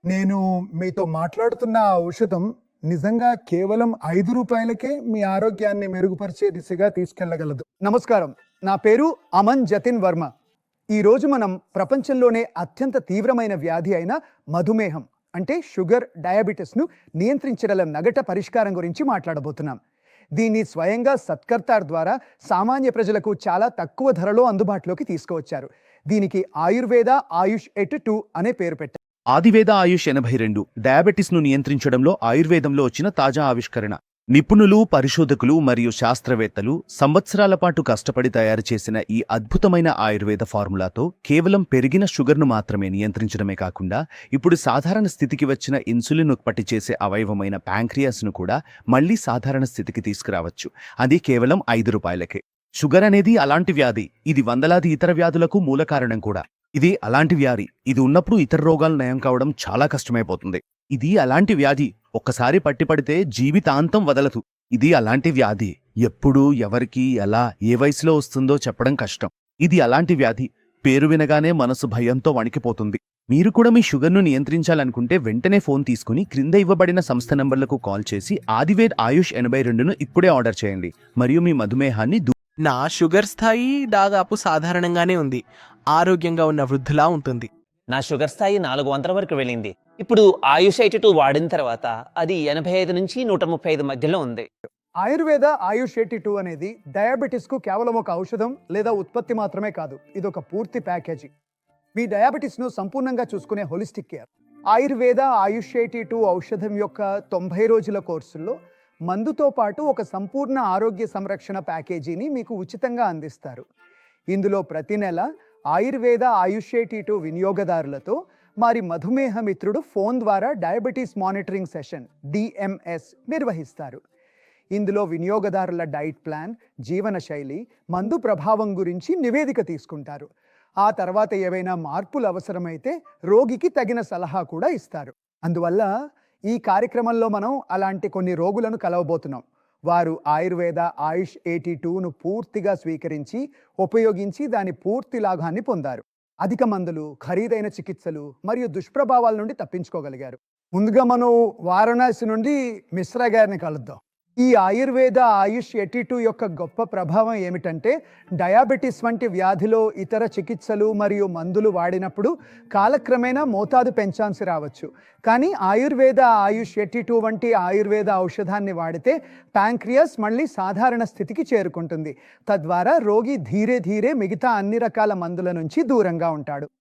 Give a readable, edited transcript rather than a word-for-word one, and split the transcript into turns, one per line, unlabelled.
నేను మీతో మాట్లాడుతున్న ఆ ఔషధం నిజంగా కేవలం రూ. 5కే మీ ఆరోగ్యాన్ని మెరుగుపరిచే దిశగా తీసుకెళ్లగలదు. నమస్కారం. నా పేరు అమన్ జతిన్ వర్మ. ఈరోజు మనం ప్రపంచంలోనే అత్యంత తీవ్రమైన వ్యాధి అయిన మధుమేహం అంటే షుగర్, డయాబెటిస్‌ను నియంత్రించగల నగట పరిష్కారం గురించి మాట్లాడబోతున్నాం. దీన్ని స్వయంగా సత్కర్తార్ ద్వారా సామాన్య ప్రజలకు చాలా తక్కువ ధరలో అందుబాటులోకి తీసుకువచ్చారు. దీనికి ఆయుర్వేద ఆయుష్ ఎట్ 2 అనే పేరు పెట్టారు.
ఆదివేద ఆయుష్ 82 డయాబెటిస్ను నియంత్రించడంలో ఆయుర్వేదంలో వచ్చిన తాజా ఆవిష్కరణ. నిపుణులు, పరిశోధకులు మరియు శాస్త్రవేత్తలు సంవత్సరాల పాటు కష్టపడి తయారు చేసిన ఈ అద్భుతమైన ఆయుర్వేద ఫార్ములాతో కేవలం పెరిగిన షుగర్ను మాత్రమే నియంత్రించడమే కాకుండా ఇప్పుడు సాధారణ స్థితికి వచ్చిన ఇన్సులిన్ ఉత్పత్తి చేసే అవయవమైన ప్యాంక్రియాస్ను కూడా మళ్లీ సాధారణ స్థితికి తీసుకురావచ్చు. అది కేవలం రూ. 5కే. షుగర్ అనేది అలాంటి వ్యాధి. ఇది వందలాది ఇతర వ్యాధులకు మూల కారణం కూడా. ఇది అలాంటి వ్యాధి. ఇది ఉన్నప్పుడు ఇతర రోగాలు నయం కావడం చాలా కష్టమైపోతుంది. ఇది అలాంటి వ్యాధి. ఒక్కసారి పట్టిపడితే జీవితాంతం వదలదు. ఇది అలాంటి వ్యాధి. ఎప్పుడు, ఎవరికి, ఎలా, ఏ వయసులో వస్తుందో చెప్పడం కష్టం. ఇది అలాంటి వ్యాధి. పేరు వినగానే మనసు భయంతో వణికిపోతుంది. మీరు కూడా మీ షుగర్ను నియంత్రించాలనుకుంటే వెంటనే ఫోన్ తీసుకుని క్రింద ఇవ్వబడిన సంస్థ నంబర్లకు కాల్ చేసి ఆదివేద్ ఆయుష్ 82ను ఇప్పుడే ఆర్డర్ చేయండి మరియు మీ మధుమేహాన్ని
నా షుగర్ స్థాయి దాదాపు సాధారణంగానే ఉంది. ఆరోగ్యంగా ఉన్న వృద్ధులా ఉంటుంది.
నా షుగర్ స్థాయి 400 వరకు వెళ్ళింది. ఇప్పుడు ఆయుష్ 82 వాడిన తర్వాత అది 85 నుంచి 135 మధ్యలో ఉంది.
ఆయుర్వేద ఆయుష్ 82 అనేది డయాబెటిస్కు కేవలం ఒక ఔషధం లేదా ఉత్పత్తి మాత్రమే కాదు. ఇదొక పూర్తి ప్యాకేజీ. మీ డయాబెటిస్ను సంపూర్ణంగా చూసుకునే హోలిస్టిక్ కేర్. ఆయుర్వేద ఆయుష్ 82 ఔషధం యొక్క 90 రోజుల కోర్సుల్లో మందుతో పాటు ఒక సంపూర్ణ ఆరోగ్య సంరక్షణ ప్యాకేజీని మీకు ఉచితంగా అందిస్తారు. ఇందులో ప్రతి నెల ఆయుర్వేద ఆయుష్ 82 వినియోగదారులతో మరి మధుమేహ మిత్రుడు ఫోన్ ద్వారా డయాబెటీస్ మానిటరింగ్ సెషన్ DMS నిర్వహిస్తారు. ఇందులో వినియోగదారుల డైట్ ప్లాన్, జీవన శైలి, మందు ప్రభావం గురించి నివేదిక తీసుకుంటారు. ఆ తర్వాత ఏవైనా మార్పులు అవసరమైతే రోగికి తగిన సలహా కూడా ఇస్తారు. అందువల్ల ఈ కార్యక్రమంలో మనం అలాంటి కొన్ని రోగులను కలవబోతున్నాం. వారు ఆయుర్వేద ఆయుష్ 82ను పూర్తిగా స్వీకరించి, ఉపయోగించి దాని పూర్తి లాభాన్ని పొందారు. అధిక మందులు, ఖరీదైన చికిత్సలు మరియు దుష్ప్రభావాల నుండి తప్పించుకోగలిగారు. ముందుగా మనం వారణాసి నుండి మిశ్రా గారిని కలుద్దాం. ఈ ఆయుర్వేద ఆయుష్ 82 యొక్క గొప్ప ప్రభావం ఏమిటంటే డయాబెటిస్ వంటి వ్యాధిలో ఇతర చికిత్సలు మరియు మందులు వాడినప్పుడు కాలక్రమేణా మోతాదు పెంచాల్సి రావచ్చు. కానీ ఆయుర్వేద ఆయుష్ 82 వంటి ఆయుర్వేద ఔషధాన్ని వాడితే ప్యాంక్రియాస్ మళ్ళీ సాధారణ స్థితికి చేరుకుంటుంది. తద్వారా రోగి ధీరే ధీరే మిగతా అన్ని రకాల మందుల నుంచి దూరంగా ఉంటాడు.